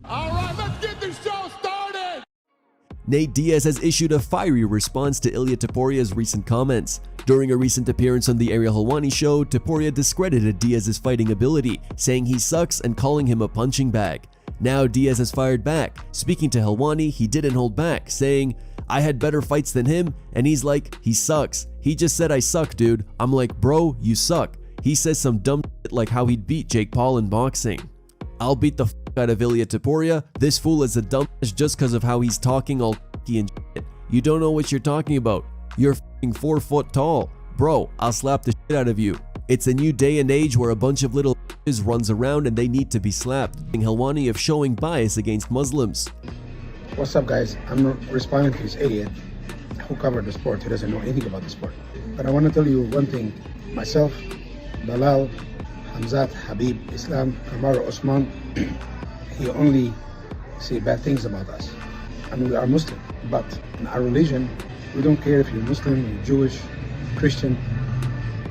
All right, let's get this show started. Nate Diaz has issued a fiery response to Ilia Topuria's recent comments. During a recent appearance on the Ariel Helwani show, Topuria discredited Diaz's fighting ability, saying he sucks and calling him a punching bag. Now Diaz has fired back. Speaking to Helwani, he didn't hold back, saying, "I had better fights than him," and he's like, "He sucks. He just said I suck, dude." I'm like, "Bro, you suck." He says some dumb shit like how he'd beat Jake Paul in boxing. "I'll beat the f out of Ilia Topuria. This fool is a dumbass just cause of how he's talking all and shit. You don't know what you're talking about. You're f***ing 4 foot tall. Bro, I'll slap the shit out of you. It's a new day and age where a bunch of little f***s runs around and they need to be slapped." Helwani of showing bias against Muslims. What's up, guys? I'm responding to this idiot who covered the sport, who doesn't know anything about the sport. But I want to tell you one thing. Myself, Belal, Khamzat, Habib, Islam, Kamaru, Osman, he only say bad things about us. And we are Muslim, but in our religion, we don't care if you're Muslim, you're Jewish, Christian,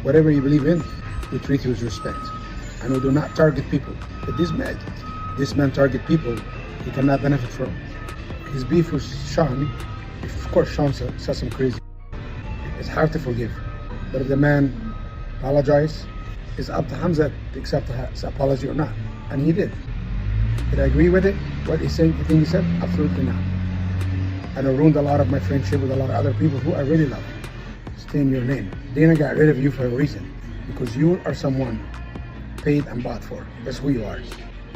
whatever you believe in, we treat you with respect. And we do not target people. But this man target people he cannot benefit from. His beef with Sean, of course Sean said some crazy. It's hard to forgive. But if the man apologized, it's up to Khamzat to accept his apology or not. And he did. Did I agree with it? What he's saying, the thing he said? Absolutely not. And I ruined a lot of my friendship with a lot of other people who I really love. Stay in your lane. Dana got rid of you for a reason. Because you are someone paid and bought for. That's who you are.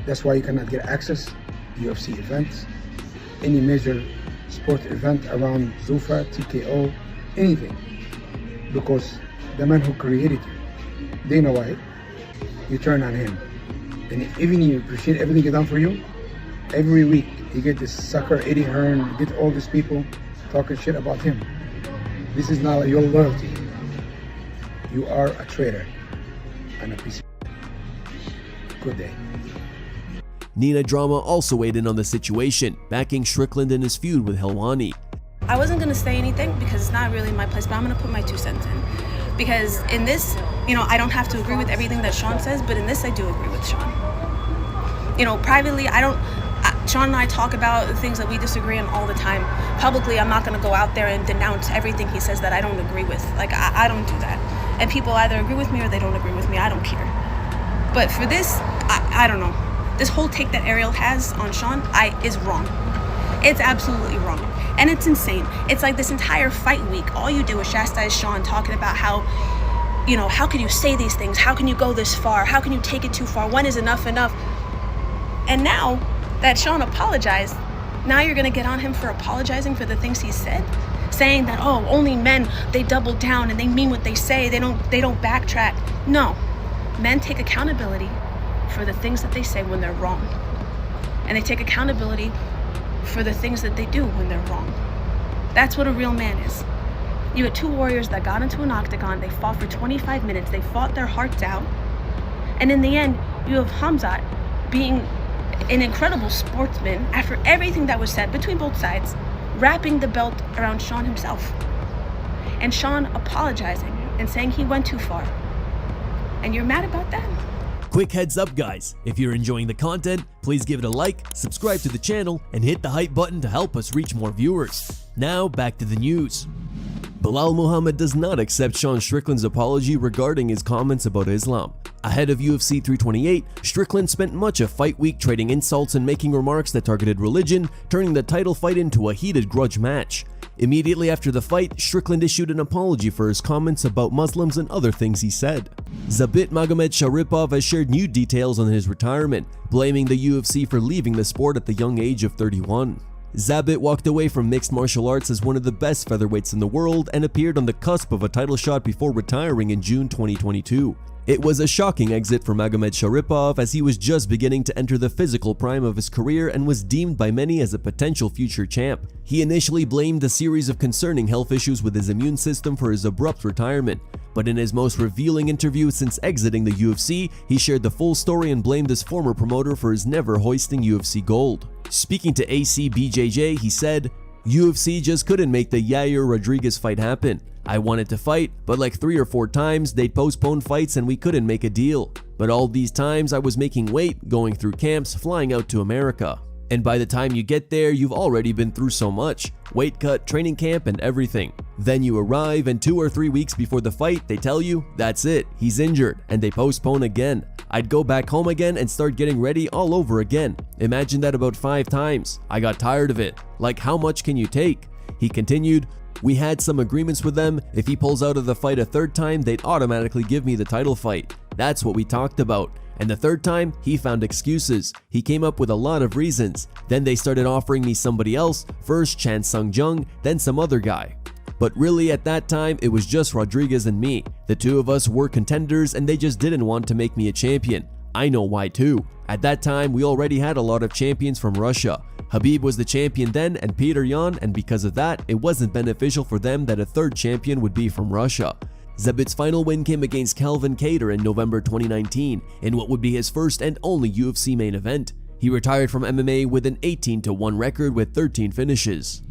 That's why you cannot get access to UFC events, any major sport event around Zuffa, TKO, anything. Because the man who created you, Dana White, you turn on him. And even you appreciate everything he's done for you, every week you get this sucker Eddie Hearn, you get all these people talking shit about him. This is not your loyalty. You are a traitor and a piece of shit. Good day. Nina Drama also weighed in on the situation, backing Strickland in his feud with Helwani. I wasn't going to say anything because it's not really my place, but I'm going to put my 2 cents in. Because in this, I don't have to agree with everything that Sean says, but in this I do agree with Sean. Privately, Sean and I talk about the things that we disagree on all the time. Publicly, I'm not going to go out there and denounce everything he says that I don't agree with. Like, I don't do that. And people either agree with me or they don't agree with me. I don't care. But for this, I don't know. This whole take that Ariel has on Sean is wrong. It's absolutely wrong. And it's insane. It's like this entire fight week, all you do is chastise Sean, talking about how, how can you say these things? How can you go this far? How can you take it too far? When is enough enough? And now that Sean apologized, now you're going to get on him for apologizing for the things he said? Saying that, oh, only men, they double down and they mean what they say. They don't backtrack. No. Men take accountability for the things that they say when they're wrong. And they take accountability for the things that they do when they're wrong. That's what a real man is. You had 2 warriors that got into an octagon. They fought for 25 minutes. They fought their hearts out. And in the end, you have Khamzat being an incredible sportsman after everything that was said between both sides, wrapping the belt around Sean himself. And Sean apologizing and saying he went too far. And you're mad about that? Quick heads up, guys, if you're enjoying the content, please give it a like, subscribe to the channel, and hit the hype button to help us reach more viewers. Now back to the news. Belal Muhammad does not accept Sean Strickland's apology regarding his comments about Islam. Ahead of UFC 328, Strickland spent much of fight week trading insults and making remarks that targeted religion, turning the title fight into a heated grudge match. Immediately after the fight, Strickland issued an apology for his comments about Muslims and other things he said. Zabit Magomedsharipov has shared new details on his retirement, blaming the UFC for leaving the sport at the young age of 31. Zabit walked away from mixed martial arts as one of the best featherweights in the world and appeared on the cusp of a title shot before retiring in June 2022. It was a shocking exit for Magomedsharipov as he was just beginning to enter the physical prime of his career and was deemed by many as a potential future champ. He initially blamed a series of concerning health issues with his immune system for his abrupt retirement, but in his most revealing interview since exiting the UFC, he shared the full story and blamed his former promoter for his never hoisting UFC gold. Speaking to ACBJJ, he said, "UFC just couldn't make the Yair Rodriguez fight happen. I wanted to fight, but like 3 or 4 times they'd postpone fights and we couldn't make a deal. But all these times I was making weight, going through camps, flying out to America." And by the time you get there, you've already been through so much. Weight cut, training camp, and everything. Then you arrive, and 2 or 3 weeks before the fight, they tell you, that's it, he's injured, and they postpone again. I'd go back home again and start getting ready all over again. Imagine that about 5 times. I got tired of it. Like, how much can you take? He continued, we had some agreements with them. If he pulls out of the fight a 3rd time, they'd automatically give me the title fight. That's what we talked about. And the 3rd time, he found excuses. He came up with a lot of reasons. Then they started offering me somebody else, first Chan Sung Jung, then some other guy. But really at that time, it was just Rodriguez and me. The 2 of us were contenders and they just didn't want to make me a champion. I know why too. At that time, we already had a lot of champions from Russia. Khabib was the champion then and Peter Yan, and because of that, it wasn't beneficial for them that a 3rd champion would be from Russia. Zabit's final win came against Calvin Kattar in November 2019 in what would be his first and only UFC main event. He retired from MMA with an 18-1 record with 13 finishes.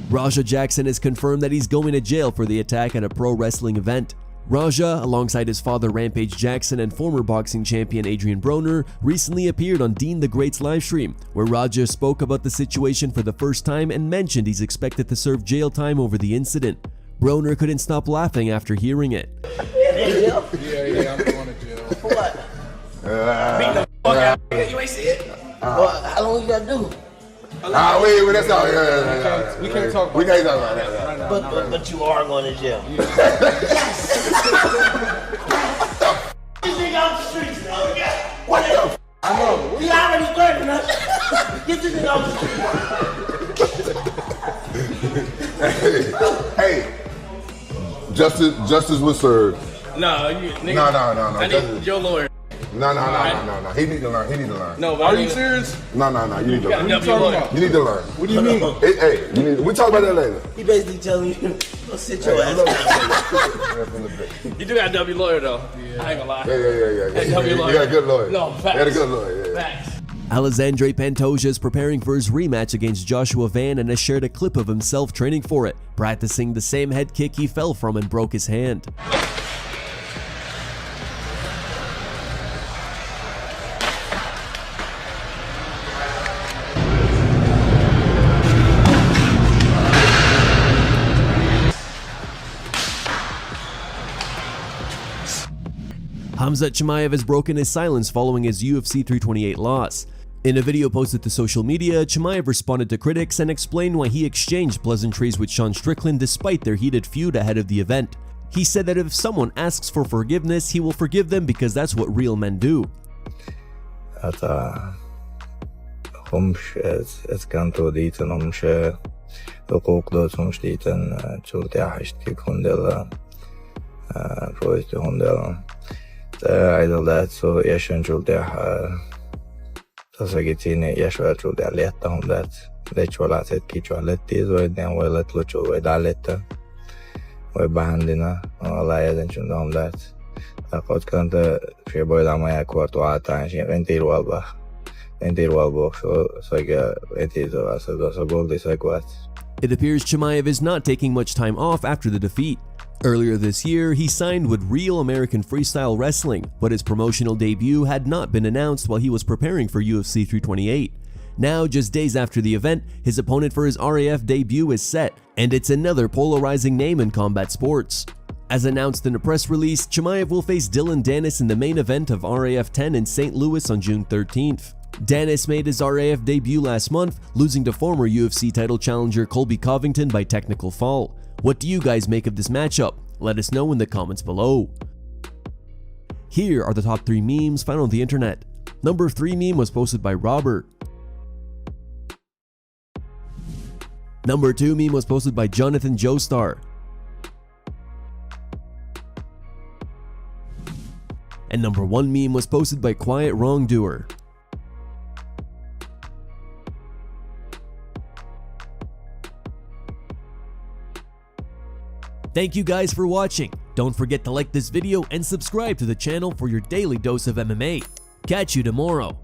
Raja Jackson has confirmed that he's going to jail for the attack at a pro wrestling event. Raja, alongside his father Rampage Jackson and former boxing champion Adrian Broner, recently appeared on Dean the Great's livestream, where Raja spoke about the situation for the first time and mentioned he's expected to serve jail time over the incident. Broner couldn't stop laughing after hearing it. Yeah, I'm going to jail. For what? Beat the fuck out. You ain't see it? Well, how long you gotta do? Wait, that's all. We can't talk about that. But you are going to jail. Yes! This nigga off the streets, though. What the f? I know. He already threatened us. Get this nigga off the streets. Hey. Justice was served. No, you nigga. No. I need your lawyer. No. He need to learn. No, Are you serious? No. You need to learn. What are you talking about? You need to learn. What do you mean? Hey, we talk about that later. He basically telling you, go sit your ass down. You do got a W lawyer though. Yeah. I ain't gonna lie. Yeah. You got a good lawyer. No, facts. You got a good lawyer. Yeah. Facts. Alexandre Pantoja is preparing for his rematch against Joshua Van and has shared a clip of himself training for it, practicing the same head kick he fell from and broke his hand. Khamzat Chimaev has broken his silence following his UFC 328 loss. In a video posted to social media, Chimaev responded to critics and explained why he exchanged pleasantries with Sean Strickland despite their heated feud ahead of the event. He said that if someone asks for forgiveness, he will forgive them because that's what real men do. It appears Chimaev is not taking much time off after the defeat. Earlier this year, he signed with Real American Freestyle Wrestling, but his promotional debut had not been announced while he was preparing for UFC 328. Now, just days after the event, his opponent for his RAF debut is set, and it's another polarizing name in combat sports. As announced in a press release, Chimaev will face Dylan Dennis in the main event of RAF 10 in St. Louis on June 13th. Dennis made his RAF debut last month, losing to former UFC title challenger Colby Covington by technical fall. What do you guys make of this matchup? Let us know in the comments below. Here are the top 3 memes found on the internet. Number 3 meme was posted by Robert. Number 2 meme was posted by Jonathan Joestar. And number 1 meme was posted by Quiet Wrongdoer. Thank you guys for watching. Don't forget to like this video and subscribe to the channel for your daily dose of MMA. Catch you tomorrow.